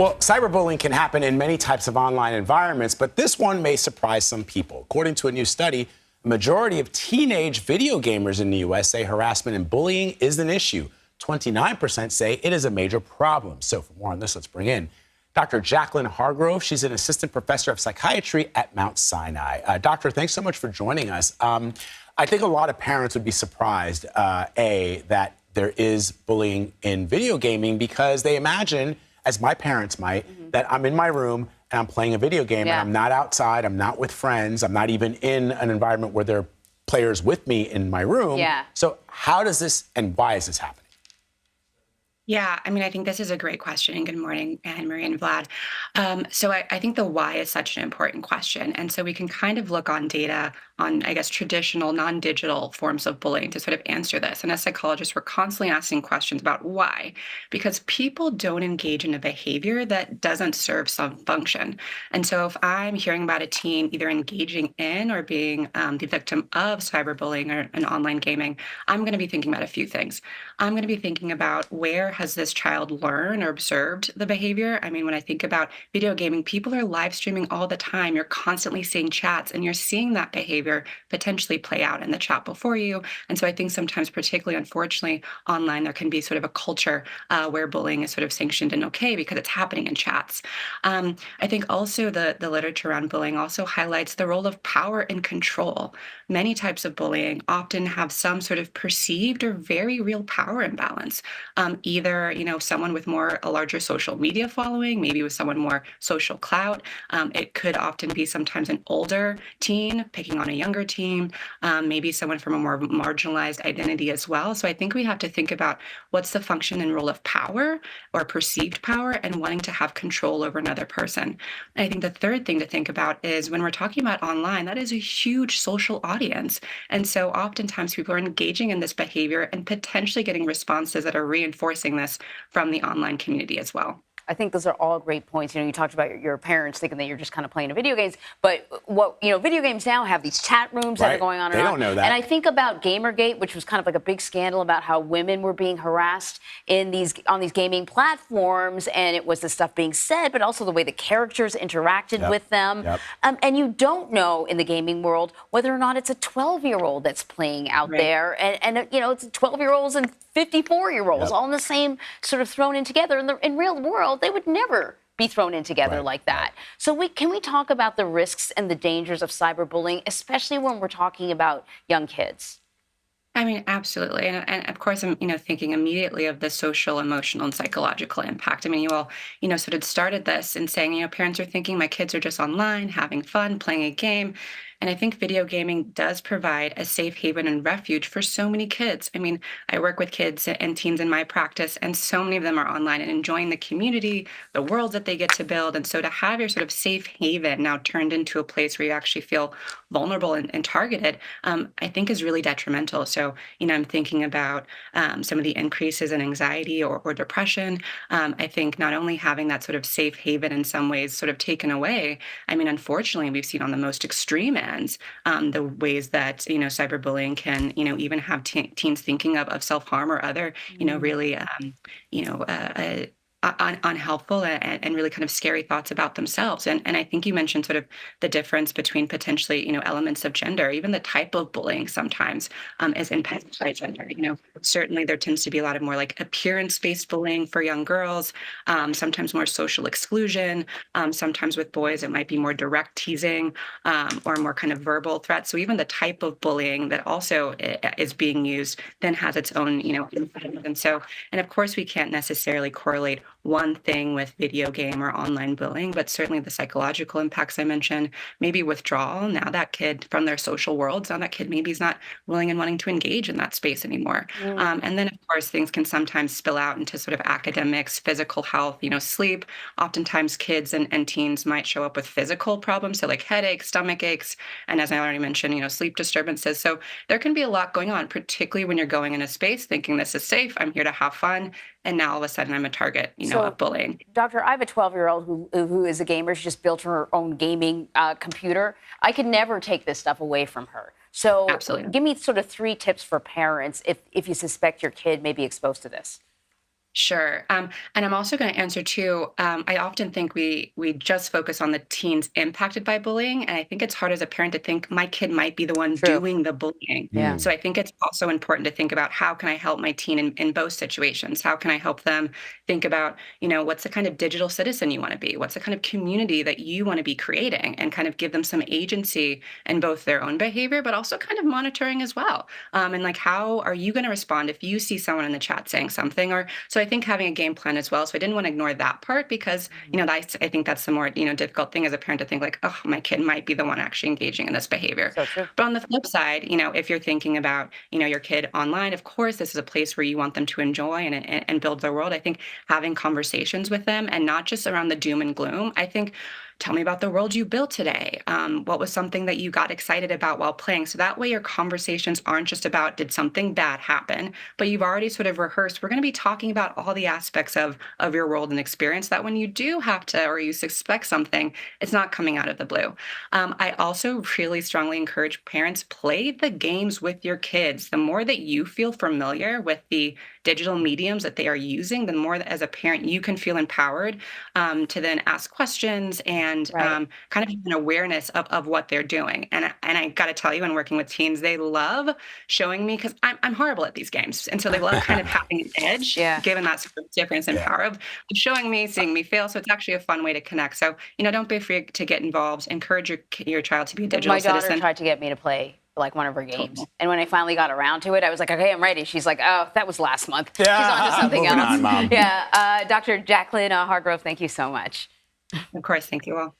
Well, cyberbullying can happen in many types of online environments, but this one may surprise some people. According to a new study, a majority of teenage video gamers in the U.S. say harassment and bullying is an issue. 29% say it is a major problem. So for more on this, let's bring in Dr. Jacqueline Hargrove. She's an assistant professor of psychiatry at Mount Sinai. Doctor, thanks so much for joining us. I think a lot of parents would be surprised, that there is bullying in video gaming because they imagine, as my parents might, that I'm in my room and I'm playing a video game and I'm not outside, I'm not with friends, I'm not even in an environment where there are players with me in my room. Yeah. So how does this and why is this happening? Yeah, I mean, I think this is a great question. And good morning, Anne Marie and Vlad. So I think the why is such an important question. And so we can kind of look on data on, I guess, traditional non-digital forms of bullying to sort of answer this. And as psychologists, we're constantly asking questions about why, because people don't engage in a behavior that doesn't serve some function. And so if I'm hearing about a teen either engaging in or being the victim of cyberbullying or an online gaming, I'm going to be thinking about a few things. I'm going to be thinking about where has this child learned or observed the behavior? I mean, when I think about video gaming, people are live streaming all the time. You're constantly seeing chats and you're seeing that behavior potentially play out in the chat before you. And so I think sometimes, particularly unfortunately, online, there can be sort of a culture where bullying is sort of sanctioned and okay because it's happening in chats. I think also the literature around bullying also highlights the role of power and control. Many types of bullying often have some sort of perceived or very real power imbalance. Either, someone with a larger social media following, maybe with someone more social clout. It could often be sometimes an older teen picking on a younger teen, maybe someone from a more marginalized identity as well. So I think we have to think about what's the function and role of power or perceived power and wanting to have control over another person. And I think the third thing to think about is when we're talking about online, that is a huge social audience. And so oftentimes people are engaging in this behavior and potentially getting responses that are reinforcing this from the online community as well. I think those are all great points. You talked about your parents thinking that you're just kind of playing video games, but video games now have these chat rooms that are going on. They don't know that. And I think about Gamergate, which was kind of like a big scandal about how women were being harassed on these gaming platforms, and it was the stuff being said, but also the way the characters interacted with them. And you don't know in the gaming world whether or not it's a 12-year-old that's playing out there, and it's 12-year-olds and 54-year-olds all in the same sort of thrown in together. In real world, they would never be thrown in together like that. So can we talk about the risks and the dangers of cyberbullying, especially when we're talking about young kids? I mean, absolutely. And of course, I'm, thinking immediately of the social, emotional, and psychological impact. I mean, you all, sort of started this in saying, parents are thinking my kids are just online, having fun, playing a game. And I think video gaming does provide a safe haven and refuge for so many kids. I mean, I work with kids and teens in my practice, and so many of them are online and enjoying the community, the worlds that they get to build. And so to have your sort of safe haven now turned into a place where you actually feel vulnerable and targeted, I think is really detrimental. So, I'm thinking about some of the increases in anxiety or depression. I think not only having that sort of safe haven in some ways sort of taken away, I mean, unfortunately, we've seen on the most extreme end, the ways that cyberbullying can even have teens thinking of self-harm or other really unhelpful and really kind of scary thoughts about themselves. And I think you mentioned sort of the difference between potentially, elements of gender, even the type of bullying sometimes is impacted by gender. Certainly there tends to be a lot of more like appearance-based bullying for young girls, sometimes more social exclusion. Sometimes with boys, it might be more direct teasing or more kind of verbal threats. So even the type of bullying that also is being used then has its own, impact. And of course, we can't necessarily correlate one thing with video game or online bullying, but certainly the psychological impacts I mentioned, maybe withdrawal. Now that kid from their social worlds, now that kid maybe is not willing and wanting to engage in that space anymore. And then, of course, things can sometimes spill out into sort of academics, physical health, sleep. Oftentimes kids and teens might show up with physical problems, so like headaches, stomach aches, and as I already mentioned, sleep disturbances. So there can be a lot going on, particularly when you're going in a space thinking this is safe, I'm here to have fun, and now all of a sudden I'm a target, of bullying. Doctor, I have a 12-year-old who is a gamer. She just built her own gaming computer. I could never take this stuff away from her. So Absolutely. Give me sort of 3 tips for parents if you suspect your kid may be exposed to this. Sure. And I'm also going to answer too. I often think we just focus on the teens impacted by bullying, and I think it's hard as a parent to think my kid might be the one True. doing the bullying. Yeah. So I think it's also important to think about how can I help my teen in both situations? How can I help them think about, what's the kind of digital citizen you want to be? What's the kind of community that you want to be creating, and kind of give them some agency in both their own behavior, but also kind of monitoring as well. And like, how are you going to respond if you see someone in the chat saying something? Or so I think having a game plan as well. So I didn't want to ignore that part because, I think that's the more, difficult thing as a parent to think like, oh, my kid might be the one actually engaging in this behavior. So true. But on the flip side, if you're thinking about, your kid online, of course, this is a place where you want them to enjoy and build their world. I think having conversations with them and not just around the doom and gloom, I think, tell me about the world you built today. What was something that you got excited about while playing? So that way your conversations aren't just about did something bad happen, but you've already sort of rehearsed. We're going to be talking about all the aspects of your world and experience that when you do have to or you suspect something, it's not coming out of the blue. I also really strongly encourage parents play the games with your kids. The more that you feel familiar with the digital mediums that they are using, the more that as a parent you can feel empowered to then ask questions and Right. kind of have an awareness of what they're doing. And I got to tell you, in working with teens, they love showing me because I'm horrible at these games, and so they love kind of having an edge, Yeah. given that sort of difference in Yeah. power of showing me, seeing me fail. So it's actually a fun way to connect. So don't be afraid to get involved. Encourage your child to be a digital My daughter citizen. tried to get me to play like one of her games. Totally. And when I finally got around to it, I was like, okay, I'm ready. She's like, oh, that was last month. Yeah, She's on to something moving else. on, Mom. Yeah. Dr. Jacqueline Hargrove, thank you so much. Of course, thank you all.